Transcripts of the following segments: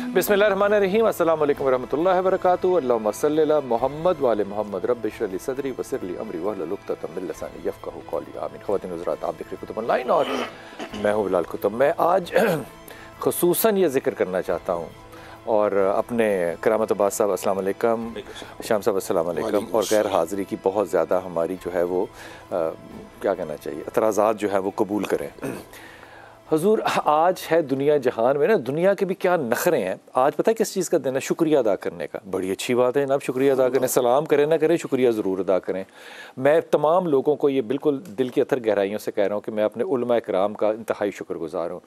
बिस्मिल्लाहिर्रहमानिर्रहीम, अस्सलाम वालेकुम रहमतुल्लाहि व बरकातुहू। अल्लाहुम्मा सल्लि अला मोहम्मद व आले मोहम्मद। रब्बि इश्रह ली सदरी वयस्सिर ली अमरी वहलुल उक़दतम मिन लिसानी यफ़क़हू क़ौली। आमीन। ख़वातीन हज़रात, आप देख रहे हैं कुतुब ऑनलाइन और मैं हूँ बिलाल कुतुब। मैं आज ख़ुसूसन ये ज़िक्र करना चाहता हूँ और अपने करामत अब्बास साहब अस्सलाम वालेकुम, शाम साहब अस्सलाम वालेकुम, और गैर हाज़िरी की बहुत ज़्यादा हमारी जो है वो क्या कहना चाहिए एतराज़ात जो है वो कबूल करें। हुज़ूर, आज है दुनिया जहान में ना, दुनिया के भी क्या नखरे हैं। आज पता है किस चीज़ का दिन है? शुक्रिया अदा करने का। बड़ी अच्छी बात है जनाब, शुक्रिया अदा करें, सलाम करें ना करें, शुक्रिया ज़रूर अदा करें। मैं तमाम लोगों को ये बिल्कुल दिल की अथर गहराइयों से कह रहा हूँ कि मैं अपने उलमा इकराम का इंतहाई शुक्रगुज़ार हूँ,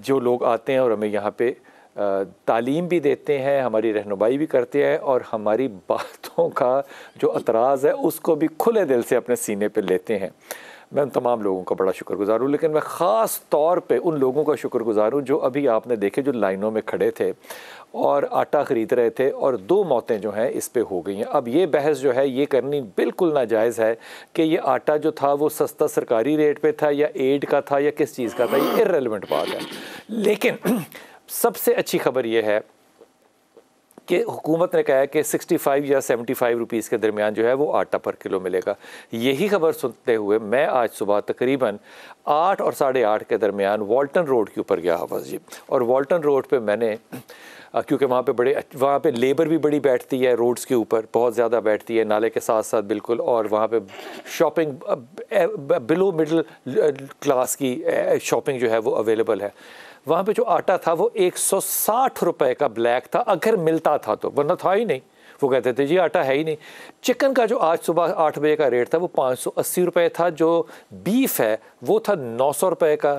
जो लोग आते हैं और हमें यहाँ पे तालीम भी देते हैं, हमारी रहनुमाई भी करते हैं और हमारी बातों का जो एतराज़ है उसको भी खुले दिल से अपने सीने पे लेते हैं। मैं उन तमाम लोगों का बड़ा शुक्रगुज़ार हूँ, लेकिन मैं ख़ास तौर पे उन लोगों का शुक्रगुज़ार हूँ जो अभी आपने देखे जो लाइनों में खड़े थे और आटा ख़रीद रहे थे और 2 मौतें जो हैं इस पे हो गई हैं। अब ये बहस जो है ये करनी बिल्कुल नाजायज़ है कि ये आटा जो था वो सस्ता सरकारी रेट पे था या एड का था या किस चीज़ का था, ये इर्रेलेवेंट बात है। लेकिन सबसे अच्छी खबर ये है कि हुकूमत ने कहा है कि 65 या 75 रुपीज़ के दरमियान जो है वो आटा पर किलो मिलेगा। यही खबर सुनते हुए मैं आज सुबह तकरीबन 8 और 8:30 के दरमियान वॉल्टन रोड के ऊपर गया हवाज़ जी, और वॉल्टन रोड पे मैंने क्योंकि वहाँ पे लेबर भी बड़ी बैठती है, रोड्स के ऊपर बहुत ज़्यादा बैठती है, नाले के साथ साथ बिल्कुल, और वहाँ पे शॉपिंग बिलो मिडिल क्लास की शॉपिंग जो है वो अवेलेबल है। वहाँ पे जो आटा था वो 160 रुपए का ब्लैक था, अगर मिलता था तो, वरना था ही नहीं। वो कहते थे जी आटा है ही नहीं। चिकन का जो आज सुबह 8 बजे का रेट था वो 580 रुपये था, जो बीफ है वो था 900 रुपये का।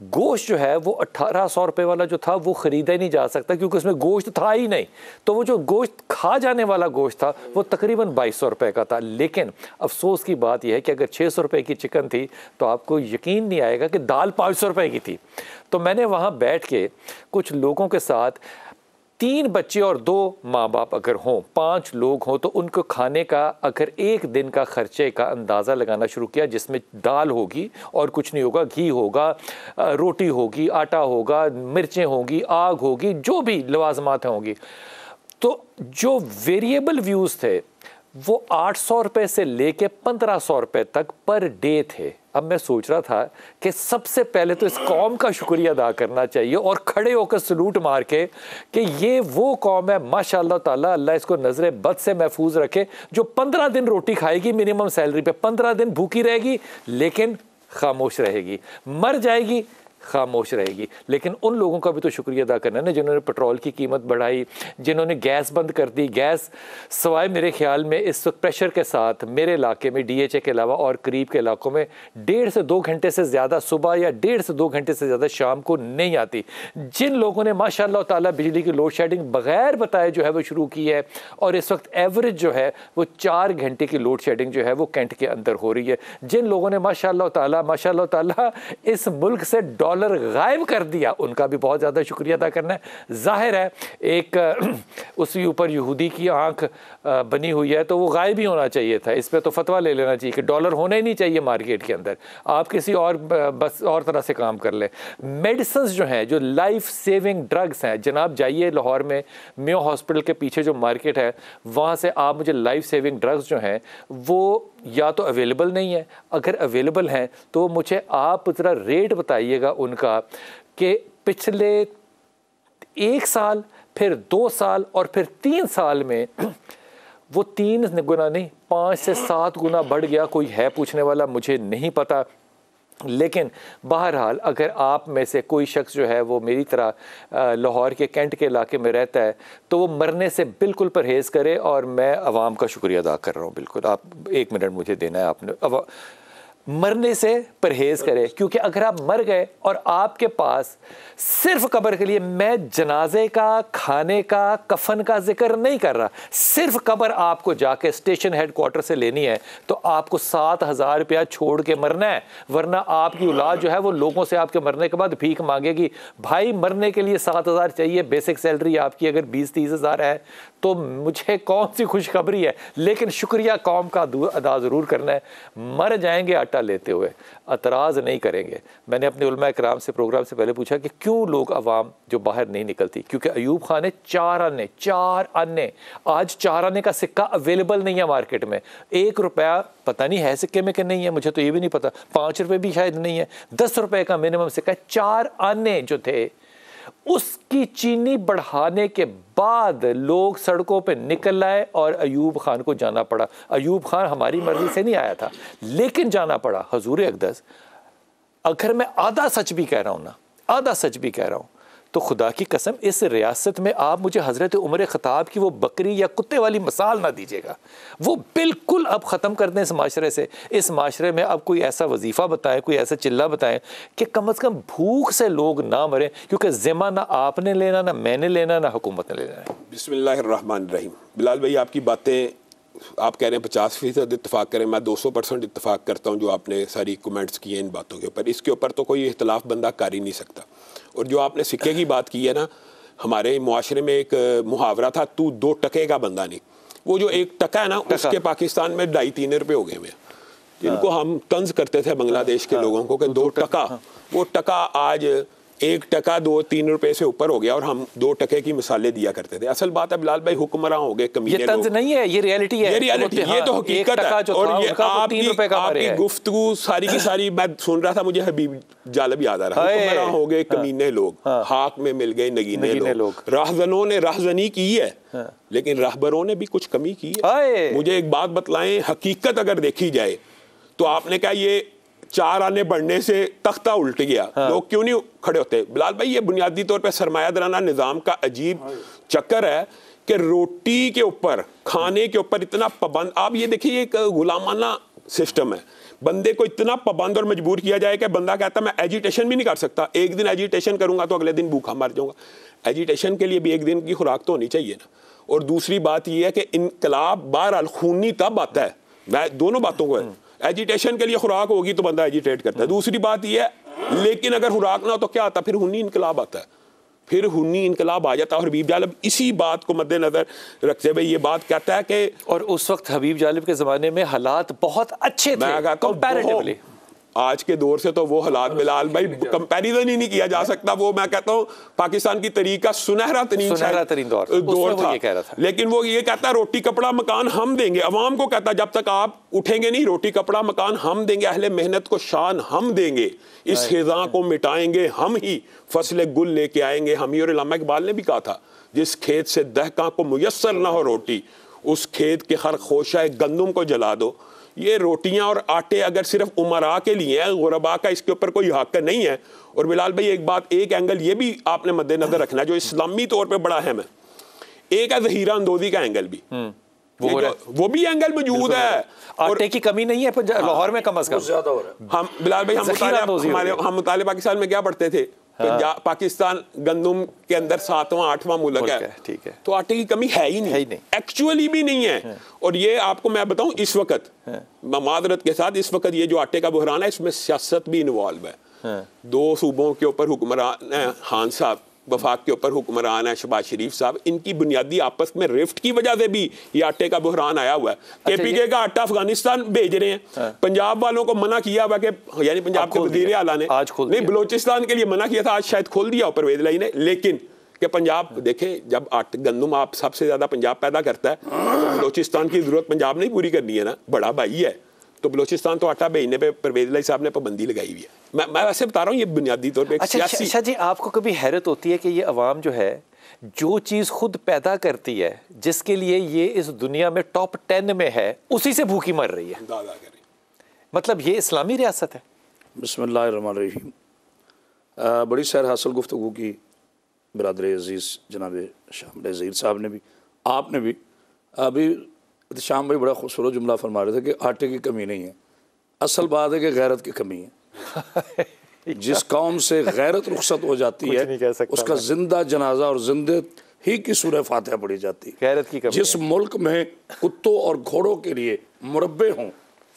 गोश्त जो है वो 1800 रुपये वाला जो था वो ख़रीदा ही नहीं जा सकता क्योंकि उसमें गोश्त था ही नहीं। तो वो जो गोश्त खा जाने वाला गोश्त था वो तकरीबन 2200 रुपये का था। लेकिन अफसोस की बात यह है कि अगर 600 रुपये की चिकन थी तो आपको यकीन नहीं आएगा कि दाल 500 रुपये की थी। तो मैंने वहाँ बैठ के कुछ लोगों के साथ, 3 बच्चे और 2 माँ बाप अगर हों, 5 लोग हों, तो उनको खाने का अगर एक दिन का खर्चे का अंदाज़ा लगाना शुरू किया, जिसमें दाल होगी और कुछ नहीं होगा, घी होगा, रोटी होगी, आटा होगा, मिर्चें होंगी, आग होगी, जो भी लवाजमात होंगी, तो जो वेरिएबल व्यूज़ थे वो 800 रुपये से लेके 1500 रुपये तक पर डे थे। अब मैं सोच रहा था कि सबसे पहले तो इस कौम का शुक्रिया अदा करना चाहिए और खड़े होकर सलूट मार के कि ये वो कौम है माशाअल्लाह ताला, अल्लाह इसको नज़रे बद से महफूज रखे, जो 15 दिन रोटी खाएगी मिनिमम सैलरी पे, 15 दिन भूखी रहेगी लेकिन खामोश रहेगी, मर जाएगी खामोश रहेगी। लेकिन उन लोगों का भी तो शुक्रिया अदा करना है ना जिन्होंने पेट्रोल की कीमत बढ़ाई, जिन्होंने गैस बंद कर दी। गैस सवाए मेरे ख्याल में इस वक्त प्रेशर के साथ मेरे इलाके में DHA के अलावा और करीब के इलाकों में 1.5 से 2 घंटे से ज़्यादा सुबह या 1.5 से 2 घंटे से ज़्यादा शाम को नहीं आती। जिन लोगों ने माशाअल्लाह ताला बिजली की लोड शेडिंग बग़ैर बताए जो है वो शुरू की है, और इस वक्त एवरेज जो है वो 4 घंटे की लोड शेडिंग जो है वो कैंट के अंदर हो रही है। जिन लोगों ने माशाअल्लाह ताला इस मुल्क से डॉलर गायब कर दिया, उनका भी बहुत ज़्यादा शुक्रिया अदा करना है। जाहिर है एक उसके ऊपर यहूदी की आंख बनी हुई है तो वो गायब ही होना चाहिए था। इस पर तो फतवा ले लेना चाहिए कि डॉलर होना ही नहीं चाहिए मार्केट के अंदर, आप किसी और बस और तरह से काम कर लें। मेडिसिन जो हैं, जो लाइफ सेविंग ड्रग्स हैं, जनाब जाइए लाहौर में मेयो हॉस्पिटल के पीछे जो मार्केट है वहाँ से आप मुझे लाइफ सेविंग ड्रग्स जो हैं वो या तो अवेलेबल नहीं है, अगर अवेलेबल हैं तो मुझे आप ज़रा रेट बताइएगा उनका कि पिछले 1 साल, फिर 2 साल और फिर 3 साल में वो 3 गुना नहीं 5 से 7 गुना बढ़ गया। कोई है पूछने वाला? मुझे नहीं पता। लेकिन बहरहाल अगर आप में से कोई शख्स जो है वो मेरी तरह लाहौर के कैंट के इलाके में रहता है तो वो मरने से बिल्कुल परहेज़ करे, और मैं आवाम का शुक्रिया अदा कर रहा हूँ। बिल्कुल, आप 1 मिनट मुझे देना है, आपने मरने से परहेज़ करें, क्योंकि अगर आप मर गए और आपके पास सिर्फ कब्र के लिए, मैं जनाजे का, खाने का, कफन का जिक्र नहीं कर रहा, सिर्फ कब्र आपको जाके स्टेशन हेडक्वार्टर से लेनी है तो आपको 7,000 रुपया छोड़ के मरना है, वरना आपकी औलाद जो है वो लोगों से आपके मरने के बाद भीख मांगेगी। भाई मरने के लिए 7,000 चाहिए, बेसिक सैलरी आपकी अगर 20-30 हज़ार है तो मुझे कौन सी खुशखबरी है, लेकिन शुक्रिया कौम का अदा ज़रूर करना है। मर जाएंगे आटा लेते हुए, एतराज़ नहीं करेंगे। मैंने अपने उलमा इकराम से प्रोग्राम से पहले पूछा कि क्यों लोग अवाम जो बाहर नहीं निकलती, क्योंकि अयूब खान ने 4 आने, आज 4 आने का सिक्का अवेलेबल नहीं है मार्केट में। 1 रुपया पता नहीं है सिक्के में कि नहीं है, मुझे तो ये भी नहीं पता, 5 रुपये भी शायद नहीं है, 10 रुपये का मिनिमम सिक्का। 4 आने जो थे, उसकी चीनी बढ़ाने के बाद लोग सड़कों पे निकल आए और अयूब खान को जाना पड़ा। अयूब खान हमारी मर्जी से नहीं आया था, लेकिन जाना पड़ा। हुजूर अक़दस, अगर मैं आधा सच भी कह रहा हूँ ना, आधा सच भी कह रहा हूँ, तो खुदा की कसम इस रियासत में आप मुझे हज़रत उमर ख़त्ताब की वो बकरी या कुत्ते वाली मिसाल ना दीजिएगा। वो बिल्कुल अब ख़त्म कर दें इस माशरे से। इस माशरे में अब कोई ऐसा वजीफ़ा बताएं, कोई ऐसा चिल्ला बताएं कि कम से कम भूख से लोग ना मरें, क्योंकि ज़िम्मा ना आपने लेना, ना मैंने लेना, ना हुकूमत ने लेना है। बिस्मिल्लाहिर्रहमानिर्रहीम। बिलाल भाई, आपकी बातें, आप कह रहे हैं 50% इत्तेफाक करें, मैं 200% इत्तेफाक करता हूँ जो आपने सारी कमेंट्स किए इन बातों के ऊपर। इसके ऊपर तो कोई इख्तलाफ बंदा कर ही नहीं सकता। और जो आपने सिक्के की बात की है ना, हमारे मुआशरे में एक मुहावरा था, तू 2 टके का बंदा नहीं। वो जो 1 टका है ना, उसके पाकिस्तान में 2.5-3 रुपये हो गए हुए हैं, जिनको हम तंज करते थे बांग्लादेश के लोगों को कि 2 टका। वो टका आज 1 टका 2-3 रुपए से ऊपर हो गया, और हम 2 टके की मिसालें दिया करते थे। असल बात है बिलाल भाई, हुक्मरान हो गए, कमीने ये तंज नहीं है, ये रियलिटी है, ये रियलिटी, ये तो हकीकत है। और ये आपकी गुफ्तगू सारी की सारी मैं सुन रहा था, मुझे हबीब जालब याद आ रहा है। हुक्मरान हो गए, कमीने लोग, हाक में मिल गए नगीने लोग। राहजनों ने राहजनी की है, लेकिन रहबरों ने भी कुछ कमी की है। मुझे एक बात बतलाएं, हकीकत अगर देखी जाए तो आपने कहा ये 4 आने बढ़ने से तख्ता उल्ट गया, लोग क्यों नहीं खड़े होते? बिलाल भाई, ये बुनियादी तौर पे सरमायादाराना निज़ाम का अजीब चक्कर है कि रोटी के ऊपर, खाने के ऊपर इतना पाबंद। आप ये देखिए, एक गुलामाना सिस्टम है। बंदे को इतना पाबंद और मजबूर किया जाए कि बंदा कहता मैं एजिटेशन भी नहीं कर सकता। एक दिन एजिटेशन करूंगा तो अगले दिन भूखा मर जाऊंगा। एजिटेशन के लिए भी एक दिन की खुराक तो होनी चाहिए ना। और दूसरी बात यह है कि इनकलाब बहरहाल खूनी तब आता है, मैं दोनों बातों को है। एजिटेशन के लिए खुराक होगी तो बंदा एजिटेट करता है। दूसरी बात यह है, लेकिन अगर खुराक ना हो तो क्या आता? फिर हुन्नी इनकलाब आता है, फिर हुन्नी इनकलाब आ जाता है। और हबीब जालिब इसी बात को मद्देनजर रखते हुए ये बात कहता है कि, और उस वक्त हबीब जालिब के ज़माने में हालात बहुत अच्छे थे कंपैरेटिवली। आज के दौर से तो वो हालात बिलाल भाई कंपैरिजन ही नहीं किया जा सकता। वो मैं कहता हूँ पाकिस्तान की तरीक का सुनहरा तरीन दौर था। लेकिन वो ये कहता है रोटी कपड़ा मकान हम देंगे। अवाम को कहता है जब तक आप उठेंगे नहीं, रोटी कपड़ा मकान हम देंगे, अहले मेहनत को शान हम देंगे, इस खिज़ां को मिटाएंगे हम ही, फसले गुल लेके आएंगे हम ही। और इल्लामा इकबाल ने भी कहा था, जिस खेत से दहका को मुयस्सर ना हो रोटी, उस खेत के हर खोशा गंदुम को जला दो। ये रोटियां और आटे अगर सिर्फ उमरा के लिए है, गुरबा का इसके ऊपर कोई हक नहीं है। और बिलाल भाई एक बात, एक एंगल ये भी आपने मद्देनजर रखना जो इस्लामी तौर पे बड़ा अहम है। एक है ज़हीरा अंदोज़ी का एंगल भी, वो भी एंगल मौजूद है। आटे की कमी नहीं है लाहौर में, कम अज कम ज्यादा हो रहा है। हम बिलाल भाई हम मुताले पाकिस्तान में क्या पढ़ते थे, पाकिस्तान गंदुम के अंदर 7वां 8वां मुल्क है, ठीक है। तो आटे की कमी है ही नहीं, एक्चुअली भी नहीं है। और ये आपको मैं बताऊं, इस वक्त मादरत के साथ, इस वक्त ये जो आटे का बहरान है, इसमें सियासत भी इन्वॉल्व है। 2 सूबों के ऊपर हुक्मरान है, खान साहब, वफाक के ऊपर हुक्मरान है शहबाज शरीफ साहब। इनकी बुनियादी आपस में रिफ्ट की वजह से भी ये आटे का बहरान आया हुआ है। केपीके का आटा अफगानिस्तान भेज रहे हैं। पंजाब वालों को मना किया हुआ कि, यानी पंजाब के वजीर आला ने नहीं, बलोचिस्तान के लिए मना किया था, आज शायद खोल दिया परवेज लाई ने। लेकिन कि पंजाब देखें, जब गंदम आप सबसे ज्यादा पंजाब पैदा करता है, तो बलोचिस्तान की जरूरत पंजाब नहीं पूरी करनी है ना, बड़ा भाई है। तो बलोचिस्तान तो आटा भेजने पे परवेज लाई साहब ने पाबंदी लगाई हुई है। मैं वैसे बता रहा हूँ, ये बुनियादी तौर पे अच्छा जी, आपको कभी हैरत होती है कि ये अवाम जो है, जो चीज़ खुद पैदा करती है, जिसके लिए ये इस दुनिया में टॉप 10 में है, उसी से भूखी मर रही है? मतलब ये इस्लामी रियासत है। बिस्मिल्लाहिर्रहमानिर्रहीम। बड़ी सैर हासिल गुफ्तगू की बिरादर अजीज़ जनाब शाम ज़हीर साहब ने भी, आपने भी। अभी शाम भाई बड़ा खूबसूरत जुमला फरमा रहे थे कि आटे की कमी नहीं है। असल बात है कि गैरत की कमी है। जिस कौम से गैरत रुखसत हो जाती है, उसका जिंदा जनाजा और जिंदे ही की सूरह फातिहा पढ़ी जाती है। गैरत की कमी। जिस मुल्क में कुत्तों और घोड़ों के लिए मुरब्बे हों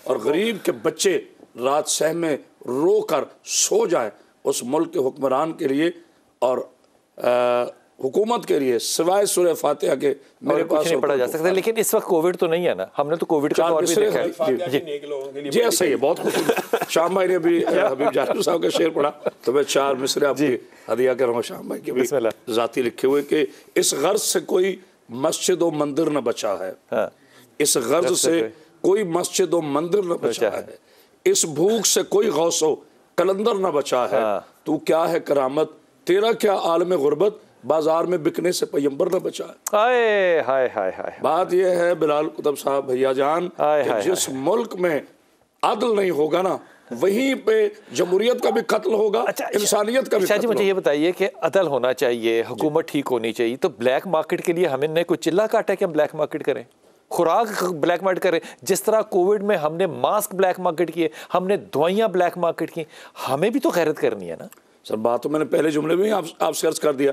और गरीब के बच्चे रात सहमे रो कर सो जाएं, उस मुल्क के हुक्मरान के लिए और हुकूमत के लिए सिवाय सूरह फातिहा के मेरे पास नहीं पढ़ा जा सकता। लेकिन इस वक्त कोविड तो नहीं है ना, हमने तो कोविड का दौर भी देखा है। जी ऐसा ही है, बहुत खुश। शाम भाई ने भी हबीब जाफर साहब का शेर पढ़ा, तो मैं 4 मिसरे आपकी हदिया कर रहा हूँ शाम भाई के भी जाती लिखे हुए कि इस गर्ज से कोई मस्जिद व मंदिर न बचा है, इस गर्ज से कोई मस्जिद व मंदिर न बचा है, इस भूख से कोई गौसो कलंदर न बचा है, तू क्या है करामत तेरा क्या आलम गुर्बत, बाजार में बिकने से पैगंबर न बचा है। हाय हाय हाय हाय। बात यह है बिलाल कुतुब साहब भैया जान कि जिस मुल्क में अदल नहीं होगा ना, वहीं पे जमहूरियत का भी कत्ल होगा। अच्छा, इंसानियत का भी कत्ल। मुझे ये बताइए कि अदल होना चाहिए, हुकूमत ठीक होनी चाहिए, तो ब्लैक मार्केट के लिए हमने कोई चिल्ला काटा है कि हम ब्लैक मार्केट करें, खुराक ब्लैक मार्केट करें? जिस तरह कोविड में हमने मास्क ब्लैक मार्केट किए, हमने दवाइयाँ ब्लैक मार्केट की, हमें भी तो गैरत करनी है ना। सर बात तो मैंने पहले जुमले में आप सर्च कर दिया।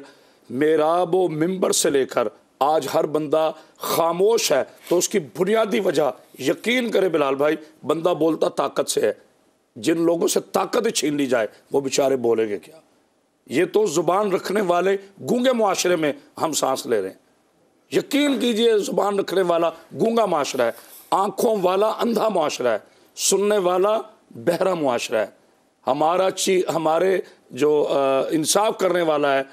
मेराब व मिंबर से लेकर आज हर बंदा खामोश है, तो उसकी बुनियादी वजह यकीन करे बिलाल भाई, बंदा बोलता ताकत से है। जिन लोगों से ताकत छीन ली जाए वो बेचारे बोलेंगे क्या? ये तो जुबान रखने वाले गूंगे मुआशरे में हम सांस ले रहे हैं। यकीन कीजिए, जुबान रखने वाला गूंगा मुआशरा है, आंखों वाला अंधा मुआशरा है, सुनने वाला बहरा मुआशरा है। हमारे जो इंसाफ करने वाला है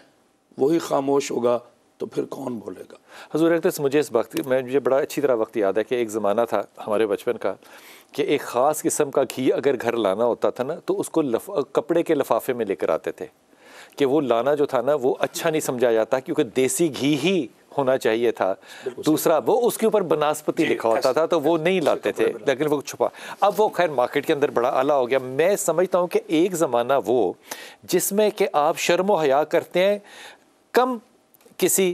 वही खामोश होगा, तो फिर कौन बोलेगा? हुजूर अक़दस, मुझे इस वक्त में मुझे बड़ा अच्छी तरह वक्त याद है कि एक ज़माना था हमारे बचपन का कि एक ख़ास किस्म का घी अगर घर लाना होता था ना, तो उसको कपड़े के लिफाफे में लेकर आते थे कि वो लाना जो था ना वो अच्छा नहीं समझा जाता, क्योंकि देसी घी ही होना चाहिए था। दूसरा, वो उसके ऊपर बनास्पति लिखा होता था, तो वो नहीं लाते थे, लेकिन वो छुपा। अब वो खैर मार्केट के अंदर बड़ा आला हो गया। मैं समझता हूँ कि एक ज़माना वो जिसमें कि आप शर्म व हया करते हैं कम किसी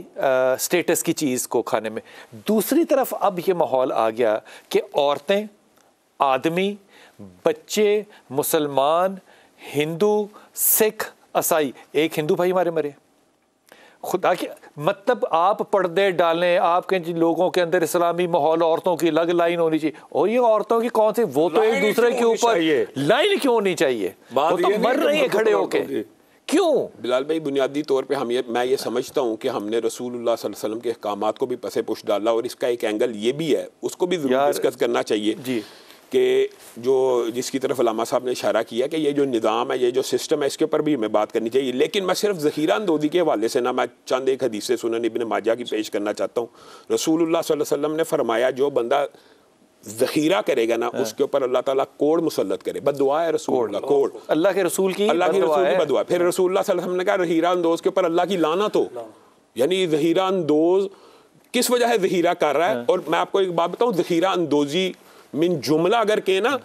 स्टेटस की चीज़ को खाने में। दूसरी तरफ अब ये माहौल आ गया कि औरतें, आदमी, बच्चे, मुसलमान, हिंदू, सिख, ईसाई, एक हिंदू भाई हमारे मरे। खुदा की मतलब आप पर्दे डालें, आपके लोगों के अंदर इस्लामी माहौल, औरतों की अलग लाइन होनी चाहिए। और ये औरतों की कौन सी, वो तो एक दूसरे के ऊपर लाइन क्यों होनी चाहिए? वो तो मर रही है खड़े होके। क्यों? बिलाल भाई, बुनियादी तौर पे मैं ये समझता हूँ कि हमने रसूलुल्लाह सल्लल्लाहु अलैहि वसल्लम के अहकामात को भी पसे पुश डाला, और इसका एक एंगल ये भी है, उसको भी ज़रूर डिस्कस करना चाहिए जी, कि जो जिसकी तरफ अल्लामा साहब ने इशारा किया कि ये जो निज़ाम है, ये जो सिस्टम है, इसके ऊपर भी हमें बात करनी चाहिए। लेकिन मैं सिर्फ ज़ख़ीरा अंदोज़ी के हवाले से ना, मैं चंद एक हदीस से सुनन इब्न माजा की पेश करना चाहता हूँ। रसूलुल्लाह सल्लल्लाहु अलैहि वसल्लम ने फरमाया, जो बंदा ज़ख़ीरा करेगा ना, उसके ऊपर अल्लाह ताला कोड़ मुसल्लत करे। बददुआ है रसूलुल्लाह, कोड़ अल्लाह के रसूल की बददुआ। फिर रसूलुल्लाह सल्लल्लाहु अलैहि वसल्लम ने कहा, ज़ख़ीरा अंदोज़ के ऊपर अल्लाह की लानत हो। यानी ज़ख़ीरा अंदोज़ किस वजह है ज़ख़ीरा कर रहा है? और मैं आपको एक बात बताऊँ, ज़ख़ीरा अंदोज़ी मिन जुमला अगर कहे ना,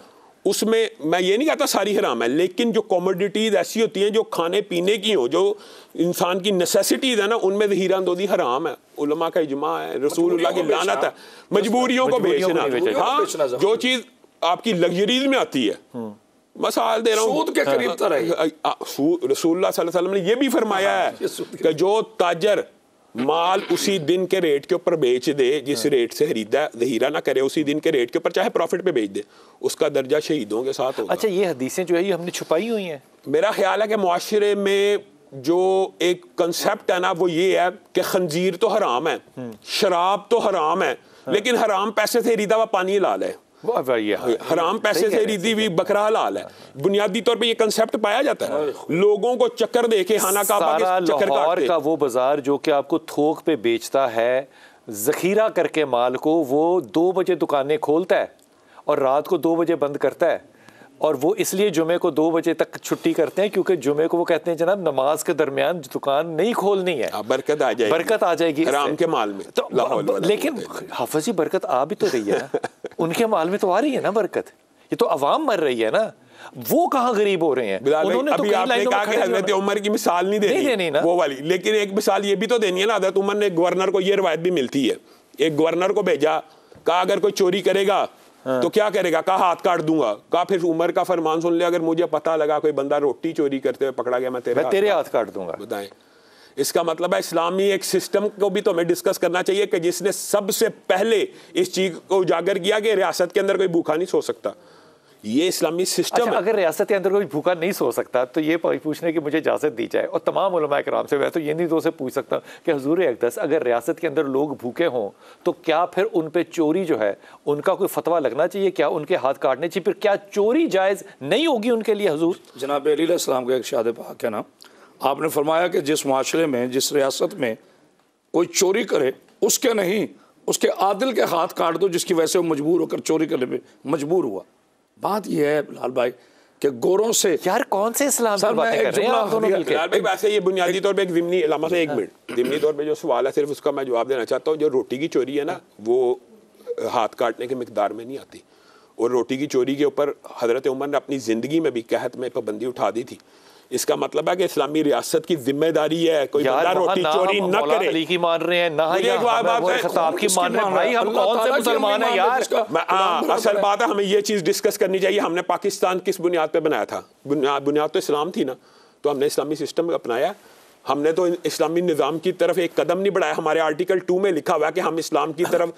उसमें मैं ये नहीं कहता सारी हराम है, लेकिन जो कमोडिटीज़ ऐसी होती हैं जो खाने पीने की हो, जो इंसान की नेसेसिटीज़ है ना, उनमें ज़ख़ीरा अंदोज़ी हराम है। उलमा का इजमा है, रसूलुल्लाह की लानत है। मजबूरियों को बेचना, हाँ, जो चीज़ आपकी लग्जरीज में आती है। मसाल दे रहा हूँ, सूद के करीब तो रहे। रसूलुल्लाह सल्लल्लाहु अलैहि वसल्लम ने ये भी फरमाया है कि जो ताजर माल उसी दिन के रेट के ऊपर बेच दे, जिस रेट से खरीदा, ज़हीरा ना करे, उसी दिन के रेट के ऊपर चाहे प्रॉफिट पे बेच दे, उसका दर्जा शहीदों के साथ होगा। अच्छा, ये हदीसें जो है ये हमने छुपाई हुई हैं। मेरा ख्याल है कि मुआशरे में जो एक कंसेप्ट है ना, वो ये है कि खंजीर तो हराम है, शराब तो हराम है, लेकिन हराम पैसे से खरीदा हुआ पानी हलाल है, हराम पैसे से खरीदी हुई बकरा हलाल है। बुनियादी तौर पे ये कंसेप्ट पाया जाता है। लोगों को चक्कर देके खाना काबा के चक्कर काटते। का वो बाजार जो कि आपको थोक पे बेचता है, ज़ख़ीरा करके माल को, वो 2 बजे दुकानें खोलता है और रात को 2 बजे बंद करता है। और वो इसलिए जुमे को 2 बजे तक छुट्टी करते हैं, क्योंकि जुमे को वो कहते हैं जनाब नमाज के दरमियान दुकान नहीं खोलनी है, बरकत आ जाएगी, बरकत आ जाएगी हराम के माल में। तो लेकिन हाफिज़ जी, बरकत आ भी तो रही है ना, उनके माल में तो आ रही है ना बरकत। ये तो अवाम मर रही है ना, वो कहाँ गरीब हो रहे हैं? उन्होंने अभी आपने कहा कि हज़रत उमर की मिसाल नहीं देनी ना वो वाली, लेकिन एक मिसाल ये भी तो देनी है ना। हज़रत उमर ने गवर्नर को, ये रवायत भी मिलती है, एक गवर्नर को भेजा, कहा अगर कोई चोरी करेगा तो क्या करेगा? कहा हाथ काट दूंगा। कहा फिर उमर का फरमान सुन ले, अगर मुझे पता लगा कोई बंदा रोटी चोरी करते हुए पकड़ा गया, मैं तेरे हाथ काट दूंगा। बताएं, इसका मतलब है इस्लामी एक सिस्टम को भी तो हमें डिस्कस करना चाहिए कि जिसने सबसे पहले इस चीज को उजागर किया कि रियासत के अंदर कोई भूखा नहीं सो सकता। ये इस्लामी सिस्टम है। अगर रियासत के अंदर कोई भूखा नहीं सो सकता तो ये पूछने की मुझे इजाज़त दी जाए, और तमाम उलमा किराम से, मैं तो ये नहीं तो से पूछ सकता कि हुजूर अक़दस अगर रियासत के अंदर लोग भूखे हों तो क्या फिर उन पे चोरी जो है उनका कोई फतवा लगना चाहिए, क्या उनके हाथ काटने चाहिए, फिर क्या चोरी जायज़ नहीं होगी उनके लिए? हुजूर जनाब अली अलैहिस्सलाम का एक शाद पाक है ना, आपने फरमाया कि जिस माशरे में, जिस रियासत में कोई चोरी करे उसके नहीं, उसके आदिल के हाथ काट दो जिसकी वजह से वो मजबूर होकर चोरी करने पे मजबूर हुआ। बात यह है लाल भाई कि गोरों से, यार कौन से इस्लाम की बातें कर रहे हैं आप दोनों मिलकर? लाल भाई वैसे ये बुनियादी तौर पे एक ज़िमनी इलामा से, एक मिनट, ज़िमनी तौर पे जो सवाल है सिर्फ उसका मैं जवाब देना चाहता हूँ। जो रोटी की चोरी है ना वो हाथ काटने के मिकदार में नहीं आती, और रोटी की चोरी के ऊपर हज़रत उमर ने अपनी ज़िंदगी में भी कहत में पाबंदी उठा दी थी। इसका मतलब है कि इस्लामी रियासत की जिम्मेदारी है कोई बंदा रोटी चोरी न करे। अली की मान रहे हैं ना, खिताब की मान रहे हैं। भाई हम कौन से मुसलमान हैं यार? असल बात है हमें ये चीज़ डिस्कस करनी चाहिए। हमने पाकिस्तान किस बुनियाद पे बनाया था? बुनियाद तो इस्लाम थी ना, तो हमने इस्लामी सिस्टम अपनाया। हमने तो इस्लामी निज़ाम की तरफ एक कदम नहीं बढ़ाया। हमारे आर्टिकल 2 में लिखा हुआ है कि हम इस्लाम की तरफ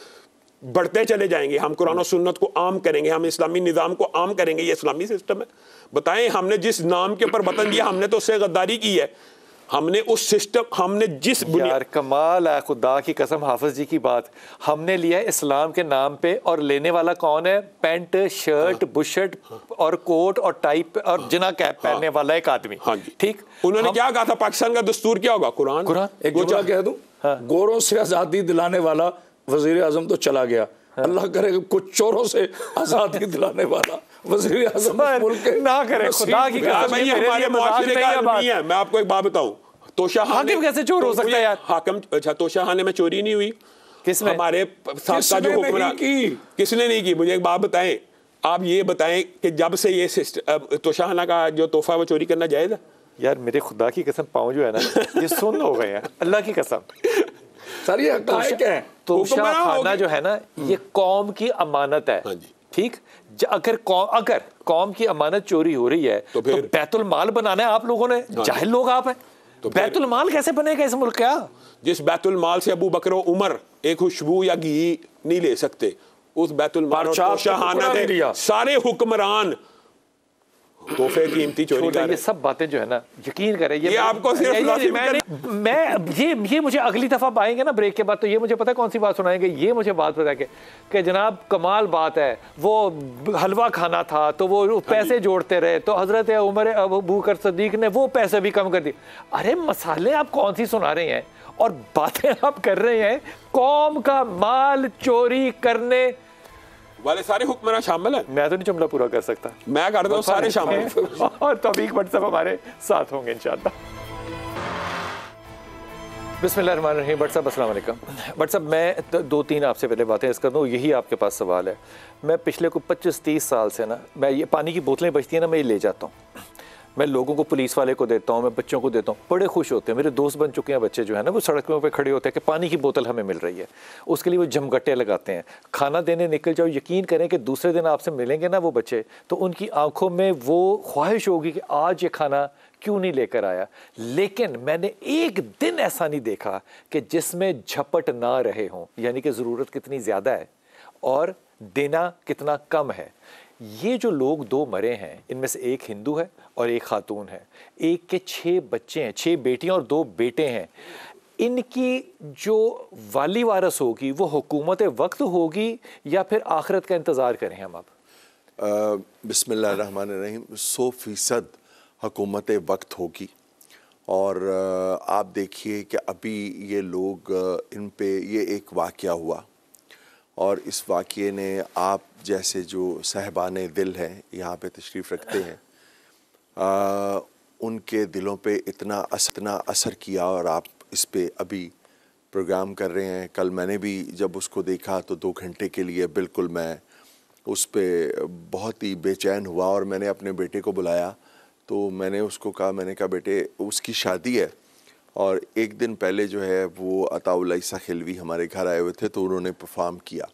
बढ़ते चले जाएंगे, हम कुरान और सुन्नत को आम करेंगे, हम इस्लामी निज़ाम को आम करेंगे। ये इस्लामी सिस्टम है? बताएं, हमने जिस नाम के ऊपर वतन दिया हमने तो उससे गद्दारी की है। हमने उस सिस्टम, हमने जिस यार कमाल है, खुदा की कसम, हाफिज जी की बात, हमने लिया है इस्लाम के नाम पे, और लेने वाला कौन है? पैंट शर्ट बुशर्ट और कोट और टाई और जिना कैप पहनने वाला एक आदमी। ठीक, उन्होंने क्या कहा था? पाकिस्तान का दस्तूर क्या होगा? कुरान। एक जुमला कह दूं, गोरों से आज़ादी दिलाने वाला वज़ीर आज़म तो चला गया, अल्लाह करे कुछ चोरों से आज़ादी दिलाने वाला वज़ीर आज़म मुल्क ना करे। खुदा की कसम, ये हमारे मुआशरे का नहीं है। मैं आपको एक बात बताऊं, हाकिम कैसे चोर हो सकता है यार? हाकिम, अच्छा तोशाखाने में चोरी नहीं हुई? किसने? हमारे साथ का जो हुक्मरान, किसने नहीं की? मुझे एक बात बताएं, आप ये बताएं कि जब से ये तोशाखाना का जो तोहफा वो चोरी करना जायज़ है? यार मेरे खुदा की कसम, पाँव जो है ना ये सुन्न हो गए हैं, अल्लाह की कसम। सर ये हक़ाइक़ है। तोशाखाना जो है ना ये कौम की अमानत है। ठीक, अगर कौम की अमानत चोरी हो रही है तो बैतुल माल बनाना है आप लोगों ने। जाहिल लोग आप हैं, तो बैतुल माल कैसे बनेगा इस मुल्क का? जिस बैतुल माल से अबू बकर उमर एक खुशबू या घी नहीं ले सकते, उस बैतुल माल तोशाखाना दे सारे हुक्मरान तोहफे कीमती चोरी कर। ये सब बातें जो है ना, यकीन करें, ये आपको ये मुझे अगली दफा आएंगे ना ब्रेक के बाद, तो ये मुझे पता है कौन सी बात सुनाएंगे। ये मुझे बात पता है कि जनाब कमाल बात है, वो हलवा खाना था तो वो पैसे जोड़ते रहे, तो हजरत उमर अबू बकर सिद्दीक ने वो पैसे भी कम कर दिए। अरे मसाले आप कौन सी सुना रहे हैं और बातें आप कर रहे हैं? कौम का माल चोरी करने वाले सारे हुक्मरान शामिल हैं। मैं तो नहीं जुमला पूरा कर सकता, मैं करता हूँ, सारे शामिल हैं। और तौफीक भट्ट साहब हमारे साथ होंगे इंशाअल्लाह। बिस्मिल्लाहिर्रहमानिर्रहीम। भट्ट साहब अस्सलाम वालेकुम। भट्ट साहब मैं 2-3 आपसे पहले बातें कर दूँ, यही आपके पास सवाल है। मैं पिछले को 25-30 साल से ना, मैं ये पानी की बोतलें बचती हैं ना, मैं ये ले जाता हूँ, मैं लोगों को, पुलिस वाले को देता हूँ, मैं बच्चों को देता हूँ, बड़े खुश होते हैं। मेरे दोस्त बन चुके हैं बच्चे जो है ना, वो सड़कों पे खड़े होते हैं कि पानी की बोतल हमें मिल रही है, उसके लिए वो जमगट्टे लगाते हैं। खाना देने निकल जाओ, यकीन करें कि दूसरे दिन आपसे मिलेंगे ना वो बच्चे, तो उनकी आंखों में वो ख्वाहिश होगी कि आज ये खाना क्यों नहीं लेकर आया। लेकिन मैंने एक दिन ऐसा नहीं देखा कि जिसमें झपट ना रहे हों, यानी कि ज़रूरत कितनी ज़्यादा है और देना कितना कम है। ये जो लोग 2 मरे हैं, इनमें से एक हिंदू है और एक खातून है, एक के 6 बच्चे हैं, 6 बेटियां और 2 बेटे हैं। इनकी जो वाली वारस होगी वो हुकूमत वक्त होगी या फिर आखिरत का इंतज़ार करें हम? अब बिस्मिल्लाहिर्रहमानिर्रहीम, 100% हुकूमत वक्त होगी। और आप देखिए कि अभी ये लोग, इन पे ये एक वाक़या हुआ और इस वाक़ये ने आप जैसे जो साहिबाने दिल हैं, यहाँ पे तशरीफ़ रखते हैं, उनके दिलों पे इतना असर किया और आप इस पे अभी प्रोग्राम कर रहे हैं। कल मैंने भी जब उसको देखा तो 2 घंटे के लिए बिल्कुल मैं उस पे बहुत ही बेचैन हुआ और मैंने अपने बेटे को बुलाया। तो मैंने उसको कहा, मैंने कहा बेटे उसकी शादी है और एक दिन पहले जो है वो अताउल ईसा खिलवी हमारे घर आए हुए थे, तो उन्होंने परफॉर्म किया।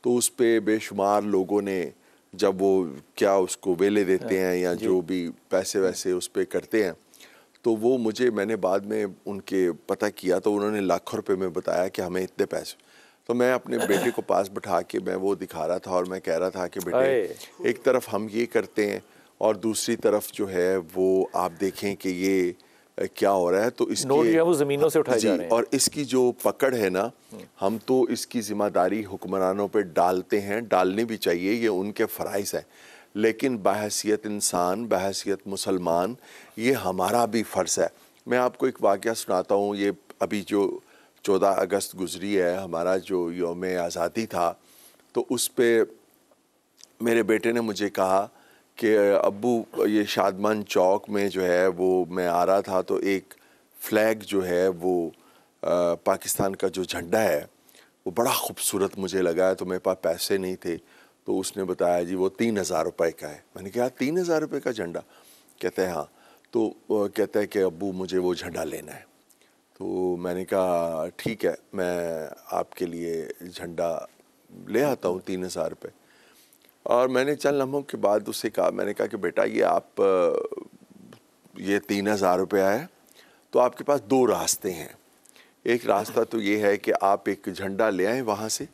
तो उस पे बेशुमार लोगों ने, जब वो क्या उसको वेले देते हैं या जो भी पैसे वैसे उस पे करते हैं, तो वो मैंने बाद में उनके पता किया तो उन्होंने लाखों रुपए में बताया कि हमें इतने पैसे। तो मैं अपने बेटे को पास बिठा के मैं वो दिखा रहा था और मैं कह रहा था कि बेटे एक तरफ हम ये करते हैं और दूसरी तरफ जो है वो आप देखें कि ये क्या हो रहा है। तो इसकी नोट जो है वो ज़मीनों से उठाए जा रहे हैं और इसकी जो पकड़ है ना, हम तो इसकी जिम्मेदारी हुक्मरानों पे डालते हैं, डालनी भी चाहिए, ये उनके फ़राइज़ हैं, लेकिन बहैसियत इंसान, बहैसियत मुसलमान, ये हमारा भी फ़र्ज़ है। मैं आपको एक वाक़या सुनाता हूँ। ये अभी जो 14 अगस्त गुजरी है, हमारा जो यौम आज़ादी था, तो उस पे मेरे बेटे ने मुझे कहा कि अब्बू ये शादमान चौक में जो है वो मैं आ रहा था तो एक फ्लैग जो है वो पाकिस्तान का जो झंडा है वो बड़ा ख़ूबसूरत मुझे लगा है, तो मेरे पास पैसे नहीं थे, तो उसने बताया जी वो 3000 रुपये का है। मैंने कहा 3000 रुपये का झंडा? कहते हैं हाँ। तो कहता है कि अब्बू मुझे वो झंडा लेना है। तो मैंने कहा ठीक है, मैं आपके लिए झंडा ले आता हूँ 3000 रुपये। और मैंने चंद लम्हों के बाद उससे कहा, मैंने कहा कि बेटा ये आप ये 3000 रुपया है, तो आपके पास 2 रास्ते हैं। एक रास्ता तो ये है कि आप एक झंडा ले आएँ वहाँ से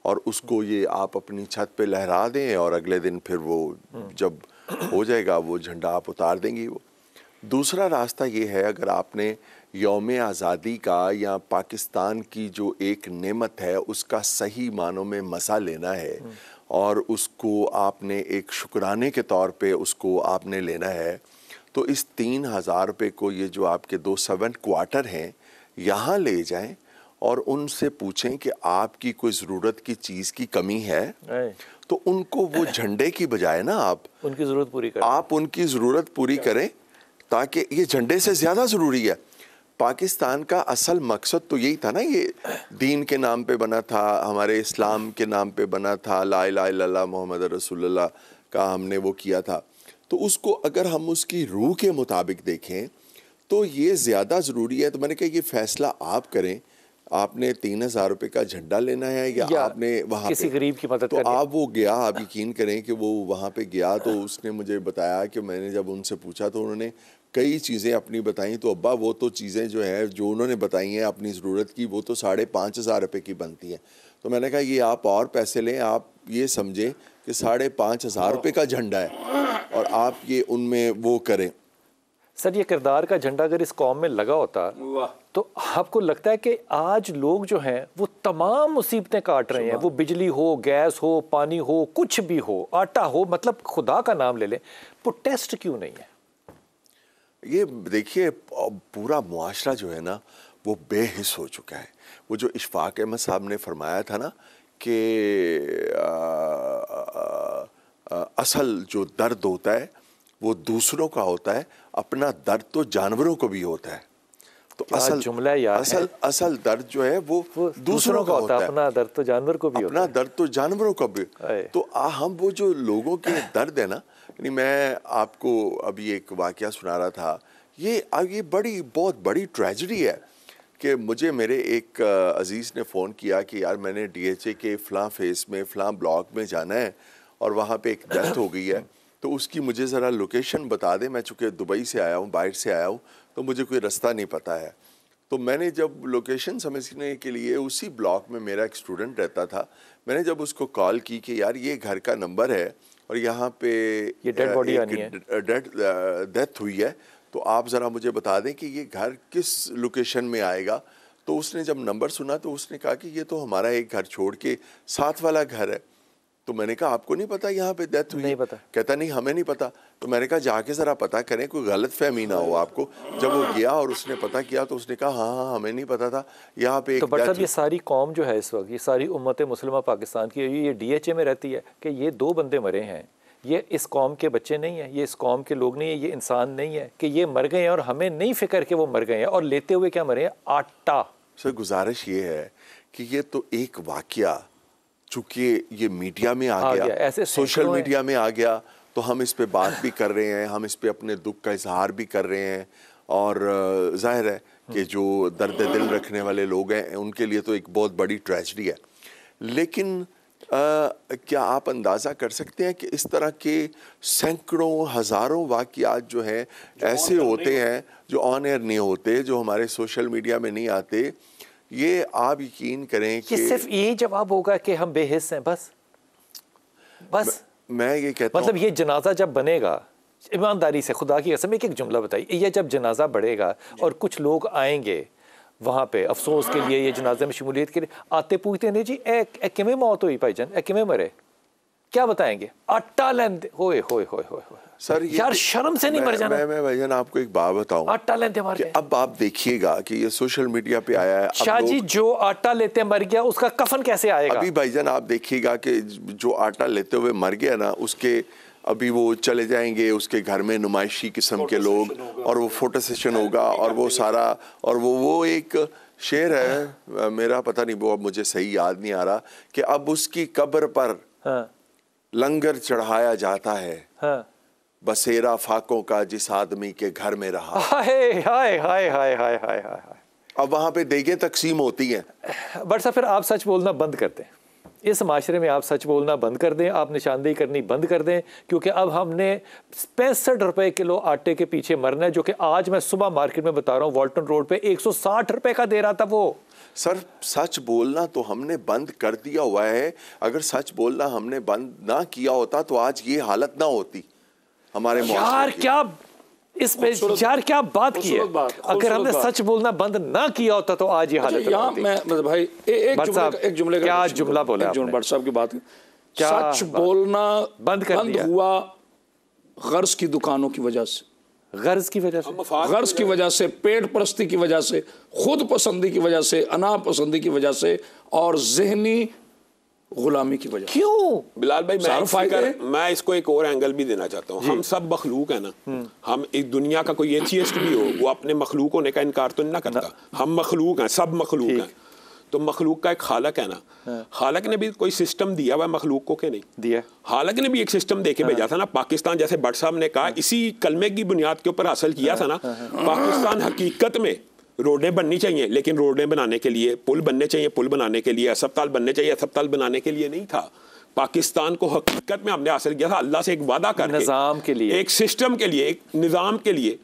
और उसको ये आप अपनी छत पे लहरा दें और अगले दिन फिर वो जब हो जाएगा वो झंडा आप उतार देंगी वो। दूसरा रास्ता ये है, अगर आपने यौम आज़ादी का या पाकिस्तान की जो एक नेमत है उसका सही मानों में मज़ा लेना है और उसको आपने एक शुक्राने के तौर पे उसको आपने लेना है, तो इस 3000 रुपये को ये जो आपके 2 7 क्वार्टर हैं यहाँ ले जाएं और उनसे पूछें कि आपकी कोई ज़रूरत की चीज़ की कमी है, तो उनको वो झंडे की बजाय ना आप उनकी ज़रूरत पूरी करें, आप उनकी ज़रूरत पूरी करें, ताकि ये झंडे से ज़्यादा ज़रूरी है। पाकिस्तान का असल मकसद तो यही था ना, ये दीन के नाम पे बना था, हमारे इस्लाम के नाम पे बना था, ला इलाहा इल्लल्लाह मोहम्मद रसूलुल्लाह का हमने वो किया था। तो उसको अगर हम उसकी रूह के मुताबिक देखें तो ये ज़्यादा ज़रूरी है। तो मैंने कहा ये फ़ैसला आप करें, आपने 3000 रुपये का झंडा लेना है या आपने वहाँ किसी गरीब की मदद तो करनी। आप वो गया, आप यकीन करें कि वो वहाँ पे गया तो उसने मुझे बताया कि मैंने जब उनसे पूछा तो उन्होंने कई चीज़ें अपनी बताई। तो अब्बा वो तो चीज़ें जो है जो उन्होंने बताई हैं अपनी ज़रूरत की, वो तो 5500 रुपये की बनती हैं। तो मैंने कहा ये आप और पैसे लें, आप ये समझें कि 5500 रुपये का झंडा है और आप ये उनमें वो करें। सर, ये किरदार का झंडा अगर इस कौम में लगा होता तो आपको लगता है कि आज लोग जो हैं वो तमाम मुसीबतें काट रहे हैं, वो बिजली हो, गैस हो, पानी हो, कुछ भी हो, आटा हो, मतलब खुदा का नाम ले लें, प्रोटेस्ट क्यों नहीं है? ये देखिए पूरा मुआशरा जो है ना वो बेहिस हो चुका है। वो जो इशफाक अहमद साहब ने फरमाया था ना कि असल जो दर्द होता है वो दूसरों का होता है, अपना दर्द तो जानवरों को भी होता है। तो असल जुमला यार असल दर्द जो है वो दूसरों का होता है, अपना दर्द तो जानवर को भी होता है। अपना दर्द तो जानवरों का भी। तो हम वो जो लोगों के दर्द है ना, यानी मैं आपको अभी एक वाकया सुना रहा था, ये बहुत बड़ी ट्रेजेडी है कि मुझे मेरे एक अजीज़ ने फ़ोन किया कि यार मैंने DHA के फ़लाँ फेस में फ़लाँ ब्लॉक में जाना है और वहाँ पे एक डेथ हो गई है, तो उसकी मुझे ज़रा लोकेशन बता दें। मैं चूँकि दुबई से आया हूँ, बाहर से आया हूँ, तो मुझे कोई रास्ता नहीं पता है। तो मैंने जब लोकेशन समझने के लिए, उसी ब्लॉक में मेरा एक स्टूडेंट रहता था, मैंने जब उसको कॉल की कि यार ये घर का नंबर है और यहाँ पे ये डेड बॉडी आनी है, डेथ हुई है, तो आप ज़रा मुझे बता दें कि ये घर किस लोकेशन में आएगा। तो उसने जब नंबर सुना तो उसने कहा कि ये तो हमारा एक घर छोड़ के साथ वाला घर है। तो मैंने कहा आपको नहीं पता यहाँ पे डेथ हुई? नहीं पता। कहता नहीं हमें नहीं पता। तो मैंने कहा जाके ज़रा पता करें, कोई गलत फहमी ना हो आपको। जब वो गया और उसने पता किया तो उसने कहा हाँ हमें नहीं पता था यहाँ पे। तो बट साहब ये सारी कौम जो है इस वक्त, ये सारी उम्मत मुस्लिमा पाकिस्तान की, ये DHA में रहती है कि ये 2 बंदे मरे हैं, ये इस कौम के बच्चे नहीं हैं, ये इस कौम के लोग नहीं है, ये इंसान नहीं है कि ये मर गए हैं और हमें नहीं फिक्र कि वो मर गए हैं, और लेते हुए क्या मरे हैं? आटा। सर गुजारिश ये है कि ये तो एक वाकया चूँकि ये मीडिया में आ गया, ऐसे सोशल मीडिया में आ गया, तो हम इस पे बात भी कर रहे हैं, हम इस पे अपने दुख का इजहार भी कर रहे हैं। और जाहिर है कि जो दर्द दिल रखने वाले लोग हैं उनके लिए तो एक बहुत बड़ी ट्रेजेडी है। लेकिन क्या आप अंदाज़ा कर सकते हैं कि इस तरह के सैकड़ों हज़ारों वाक़यात जो हैं ऐसे होते हैं जो ऑन एयर नहीं होते, जो हमारे सोशल मीडिया में नहीं आते। ये आप यकीन करें कि सिर्फ यही जवाब होगा कि हम बेहिस हैं, बस मैं ये कहता मतलब ये जनाजा जब बनेगा, ईमानदारी से खुदा की कसम एक जमला बताइए, ये जब जनाजा बढ़ेगा और कुछ लोग आएंगे वहाँ पे अफसोस के लिए, ये जनाजे में शमूलियत के लिए आते, पूछते नहीं जी ए किमें मौत हुई भाईजान, ए किमें मरे, क्या बताएंगे? आटा लेंदे होए होए होए होए सर, यार शर्म से नहीं मर जाना। मैं भाईजान आपको एक बात बताऊं, आटा लेते मर गए। अब आप देखिएगा कि ये सोशल मीडिया पे आया है, शाह जी जो आटा लेते मर गया उसका कफन कैसे आएगा? अभी भाईजान आप देखिएगा कि जो आटा लेते हुए मर गया ना, उसके अभी वो चले जाएंगे उसके घर में नुमाइशी किस्म के लोग, और वो फोटो सेशन होगा, और वो सारा, और वो एक शेर है मेरा, पता नहीं वो अब मुझे सही याद नहीं आ रहा, कि अब उसकी कब्र पर लंगर चढ़ाया जाता है, बसेरा फाकों का जिस आदमी के घर में रहा। हाय हाय हाय हाय हाय हाय हाय। अब वहां पे देखें तकसीम होती हैं। बट साहब फिर आप सच बोलना बंद कर दें, इस माशरे में आप सच बोलना बंद कर दें, आप निशानदेही करनी बंद कर दें, क्योंकि अब हमने 65 रुपए किलो आटे के पीछे मरना है, जो कि आज मैं सुबह मार्केट में बता रहा हूँ वॉल्टन रोड पे 160 रुपए का दे रहा था वो। सर सच बोलना तो हमने बंद कर दिया हुआ है, अगर सच बोलना हमने बंद ना किया होता तो आज ये हालत ना होती हमारे यार क्या इसमें यार क्या बात की है, अगर हमने सच बोलना बंद ना किया होता तो आज ये हालत यहाँ मैं मतलब भाई एक जुमले का क्या जुमला बोला आपने? भट्ट साहब की बात है, क्या सच बोलना बंद हुआ गर्ज की दुकानों की वजह से, गर्ज की वजह से, गर्ज की वजह से, पेट परस्ती की वजह से, खुद पसंदी की वजह से, अना पसंदी की वजह से, और जहनी गुलामी की वजह। क्यों बिलाल भाई, मैं इसको एक और एंगल भी देना चाहता हूँ। हम सब मखलूक है ना, हम एक दुनिया का कोई एथियस्ट भी हो वो अपने मखलूक होने का इनकार तो ना करता। हम मखलूक हैं, सब मखलूक हैं, तो मखलूक का एक खालक है ना, खालक ने भी कोई सिस्टम दिया हुआ मखलूक को, के नहीं दिया, खालक ने भी एक सिस्टम दे के भेजा था ना। पाकिस्तान जैसे भट्ट साहब ने कहा इसी कलमे की बुनियाद के ऊपर हासिल किया था ना। पाकिस्तान हकीकत में रोडें बननी चाहिए, लेकिन रोडें बनाने के लिए पुल बनने चाहिए, पुल बनाने के लिए अस्पताल बनने चाहिए, अस्पताल बनाने के लिए नहीं था। पाकिस्तान को हकीकत में हमने हासिल किया था अल्लाह से एक वादा करके, निज़ाम के लिए, एक सिस्टम के लिए, एक निज़ाम के लिए।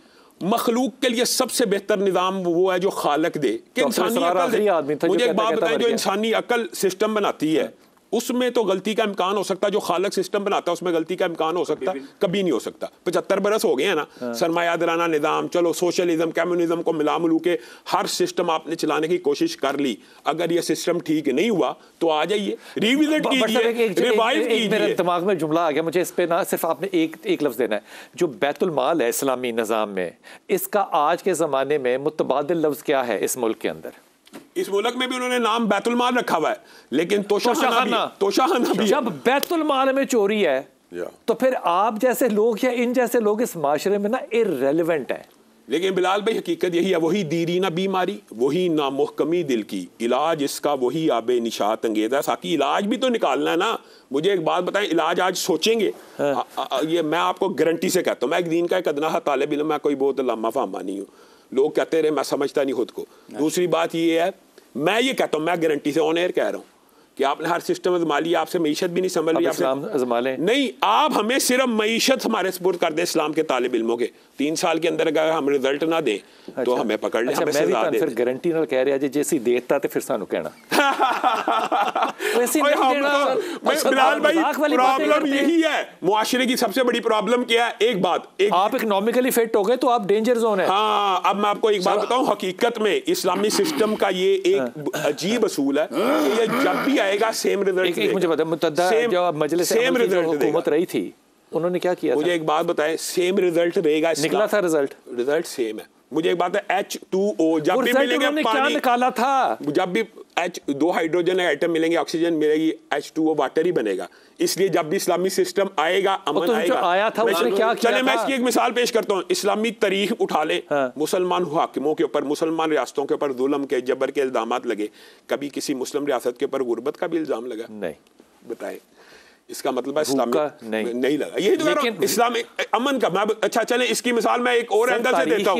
मखलूक के लिए सबसे बेहतर निज़ाम वो है जो खालक दे कि इंसानी अकल। मुझे एक बात बताएं, जो इंसानी अकल सिस्टम बनाती है उसमें तो गलती का इम्कान हो सकता है, जो खालक सिस्टम बनाता है उसमें गलती का इम्कान हो सकता है? कभी नहीं हो सकता। 75 बरस हो गए हैं ना, सरमायादाराना निज़ाम, चलो सोशलिज्म कम्युनिज्म को मिला मिलू के हर सिस्टम आपने चलाने की कोशिश कर ली, अगर ये सिस्टम ठीक नहीं हुआ तो आ जाइए, रिविजिट कीजिए, रिवाइव कीजिए। मेरे दिमाग में जुमला आ गया, मुझे इस पे ना सिर्फ आपने एक लफ्ज़ देना है, जो बैतुल माल है इस्लामी निज़ाम में, इसका आज के ज़माने में मुतबादिल लफ्ज़ क्या है इस मुल्क के अंदर? इस मुल्क में भी उन्होंने नाम बैतुल माल रखा हुआ है, लेकिन तोशाखाना भी। जब बैतुल माल में चोरी है तो फिर आप जैसे लोग या इन जैसे लोग इस माशरे में ना इररेलेवेंट है। लेकिन बिलाल भाई हकीकत यही है, वही दीरीना बीमारी, वही नामुहकमी दिल की, इलाज इसका वही आबे निशात अंगेज़। साकी इलाज भी तो निकालना है ना। मुझे एक बात बताएं, इलाज आज सोचेंगे, ये मैं आपको गारंटी से कहता हूँ, मैं एक दीन का एक अदना तालिब इल्म, मैं कोई बहुत लामा फामा नहीं हूँ। लोग कहते रहे, मैं समझता नहीं खुद को। दूसरी बात ये है, मैं ये कहता हूँ, मैं गारंटी से ऑन एयर कह रहा हूँ कि आपने हर सिस्टम आजमा लिया, आपसे मईशत भी नहीं समझ रही, आपसे नहीं, आप हमें सिर्फ मईशत हमारे सपुर्द कर दें इस्लाम के तालिब इल्मों के। 3 साल के अंदर अगर हम रिजल्ट ना दें तो हमें पकड़ लें, हमें सजा दे। फिर गारंटी ना कह रहा है जैसी देता तो फिर सानू कहना बिलाल भाई, प्रॉब्लम यही है, मुआशरे की सबसे बड़ी प्रॉब्लम क्या है? एक बात, आप इकोनॉमिकली फिट हो गए तो आप डेंजर जोन है। हाँ, अब मैं आपको एक बात बताऊं, हकीकत में इस्लामी सिस्टम का ये एक अजीब असूल है कि ये जब भी आएगा सेम रिजल्ट। मुझे पता मुतद्दा जो मजलिस हुकूमत रही थी उन्होंने क्या किया? मुझे एक बात बताएं, सेम रिजल्ट रहेगा, निकला था रिजल्ट सेम है। मुझे एक बात है, H2O जब भी मिलेंगे पानी, क्या निकाला था? जब भी दो हाइड्रोजन आइटम मिलेंगे, ऑक्सीजन मिलेगी, H2O वाटर ही बनेगा। इसलिए जब भी इस्लामी सिस्टम आएगा, अमन आया था, उसने क्या किया? चले मैं इसकी एक मिसाल पेश करता हूँ। इस्लामी तारीख उठा ले, मुसलमान हाकिमों के ऊपर, मुसलमान रियासतों के ऊपर जुल्म के, जबर के इल्जामात लगे। कभी किसी मुस्लिम रियासत के ऊपर गुर्बत का भी इल्जाम लगा? नहीं। बताए। इसका मतलब है इस्लाम नहीं लगा। यही तो लेकिन इस्लाम अमन का मैं अच्छा चले इसकी मिसाल मैं एक और एंगल से देता हूँ।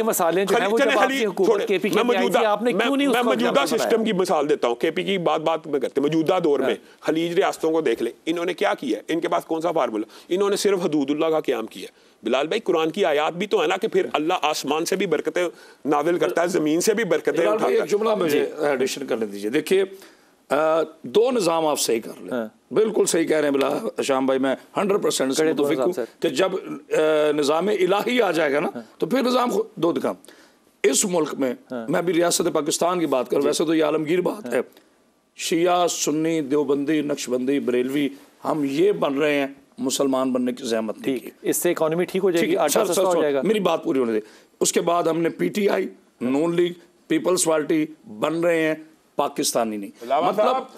मैं मौजूदा सिस्टम की मिसाल देता हूँ। केपी की बात में करते मौजूदा दौर में खलीज रियासतों को देख ले, इन्होंने क्या किया, इनके पास कौन सा फार्मूला, इन्होंने सिर्फ हदूदुल्लाह का क़याम किया। बिलाल भाई कुरान की आयत भी तो है ना कि फिर अल्लाह आसमान से भी बरकतें नाजिल करता है, जमीन से भी बरकतें उठाता है। एक जुमला मुझे एडिशन करने दीजिए। देखिए दो निज़ाम आप सही कर लें, बिल्कुल सही कह रहे हैं बिला शाम भाई, मैं 100% मुतफिक हूँ कि जब निज़ाम इलाही आ जाएगा ना तो फिर निज़ाम दो दिखा। इस मुल्क में मैं भी रियासत पाकिस्तान की बात करूँ, वैसे तो ये आलमगीर बात है, शिया सुन्नी देवबंदी नक्शबंदी बरेलवी हम ये बन रहे हैं, मुसलमान बनने की ज़हमत नहीं की। इससे इकोनॉमी ठीक हो जाएगी, आटा सस्ता हो जाएगा। मेरी बात पूरी होने दे। उसके बाद हमने पीटीआई, नून लीग, पीपल्स पार्टी बन रहे हैं, पाकिस्तानी नहीं। मतलब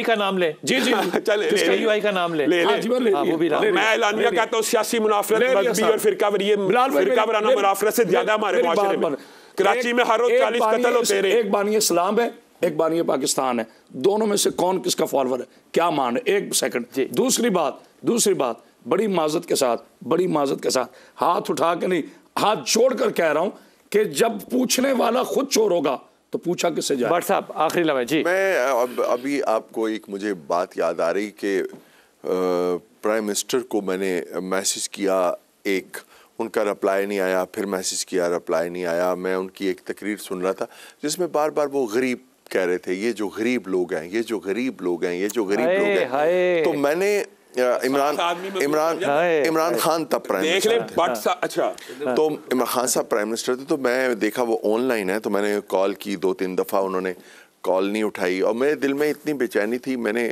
का नाम ले, जी का नाम ले, मैं एलानिया कहता हूँ सियासी मुनाफरत मजहबी और फिरकावाराना मुनाफरत से ज्यादा हमारे माशरे में कराची में हर रोज 40 कत्ल होते रहे। एक बानी इस्लाम है, एक बानी पाकिस्तान है, दोनों में से कौन किसका फॉलोअर है, क्या मान है? एक सेकंड। दूसरी बात बड़ी माजत के साथ हाथ उठा के नहीं, हाथ जोड़कर कह रहा हूं कि जब पूछने वाला खुद चोर होगा तो पूछा किससे जाए। भट्ट साहब आखिरी लम्हे जी। मैं अभी आपको एक मुझे बात याद आ रही कि प्राइम मिनिस्टर को मैंने मैसेज किया, एक उनका रिप्लाई नहीं आया, फिर मैसेज किया रिप्लाई नहीं आया। मैं उनकी एक तकरीर सुन रहा था जिसमें बार बार वो गरीब कह रहे थे, ये जो गरीब लोग हैं, ये जो गरीब लोग हैं, ये जो गरीब लोग हैं। तो मैंने इमरान खान तब प्राइम मिनिस्टर, अच्छा तो इमरान खान साहब प्राइम मिनिस्टर थे, तो मैं देखा वो ऑनलाइन है, तो मैंने कॉल की 2-3 दफ़ा, उन्होंने कॉल नहीं उठाई और मेरे दिल में इतनी बेचैनी थी, मैंने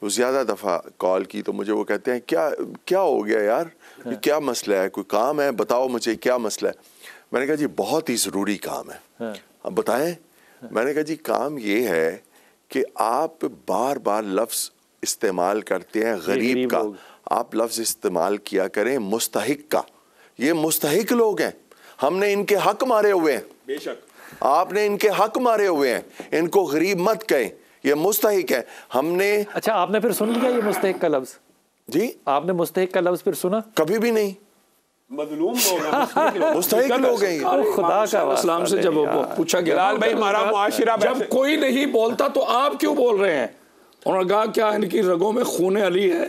ज़्यादा दफ़ा कॉल की तो मुझे वो कहते हैं क्या हो गया यार, क्या मसला है, कोई काम है, बताओ मुझे क्या मसला है। मैंने कहा जी बहुत ही ज़रूरी काम है, अब बताएं। मैंने कहा जी काम ये है कि आप बार बार लफ्ज़ इस्तेमाल करते हैं गरीब का, आप लफ्ज़ इस्तेमाल किया करें मुस्तहिक का। ये मुस्तहिक लोग हैं, हमने इनके हक मारे हुए हैं, बेशक आपने इनके हक मारे हुए हैं, इनको गरीब मत कहें, ये मुस्तहिक है। हमने अच्छा आपने फिर सुन लिया ये मुस्तहिक का लफ्ज़? जी आपने मुस्तहिक का लफ्ज़ फिर सुना? कभी भी नहीं। मजलूम लोग मुस्तहिक लोग हैं, खुदा का इस्लाम से जब पूछा गया भाई हमारा मुआशिरा जब कोई नहीं बोलता तो आप क्यों बोल रहे हैं? उन्होंने कहा क्या इनकी रगों में खून अली है,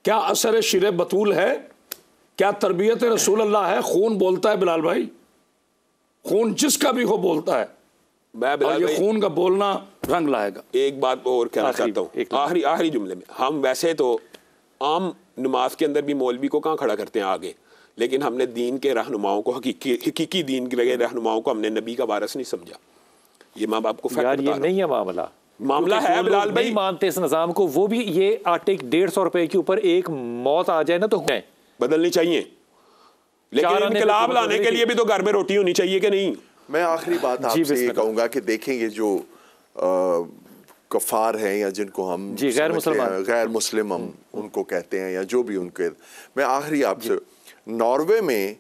क्या असर शिर बतूल है, क्या तरबियत रसूल अल्लाह है? खून बोलता है बिलाल भाई, खून जिसका भी हो बोलता है, और ये खून का बोलना रंग लाएगा। एक बात और कहना चाहता हूँ आखिरी जुमले में, हम वैसे तो आम नमाज के अंदर भी मौलवी को कहाँ खड़ा करते हैं आगे, लेकिन हमने दीन के रहनुमाओं को, हकीकी दीन के रहनुमाओं को हमने नबी का वारिस नहीं समझा। ये माँ बाप को यार ये नहीं है मामला है बिलाल भाई, नहीं मानते इस निज़ाम को। वो भी ये आटे 150 रुपए के ऊपर एक मौत आ जाए ना तो बदलनी चाहिए, लेकिन इनकलाब लाने के लिए भी तो घर में रोटी होनी चाहिए कि नहीं। मैं आखिरी बात आपसे ये कहूँगा कि देखें ये जो कफ़ार हैं या जिनको हम गैर मुस्लिम हम उनको कहते हैं या जो भी उनके, मैं आखिरी आपसे, नॉर्वे में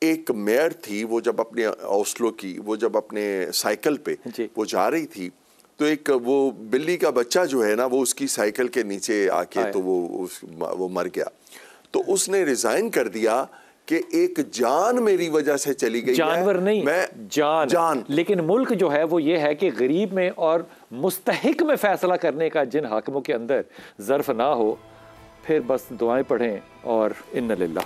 एक मेयर थी, वो जब अपने ओस्लो की वो जब अपने साइकिल पे वो जा रही थी तो एक वो बिल्ली का बच्चा जो है ना वो उसकी साइकिल के नीचे आके तो वो मर गया। तो उसने रिजाइन कर दिया कि एक जान मेरी वजह से चली गई, जानवर है, नहीं मैं जान। लेकिन मुल्क जो है वो ये है कि गरीब में और मुस्तहिक में फैसला करने का जिन हाकिमों के अंदर ज़र्फ ना हो, फिर बस दुआएं पढ़ें और इन्ना लिल्लाह।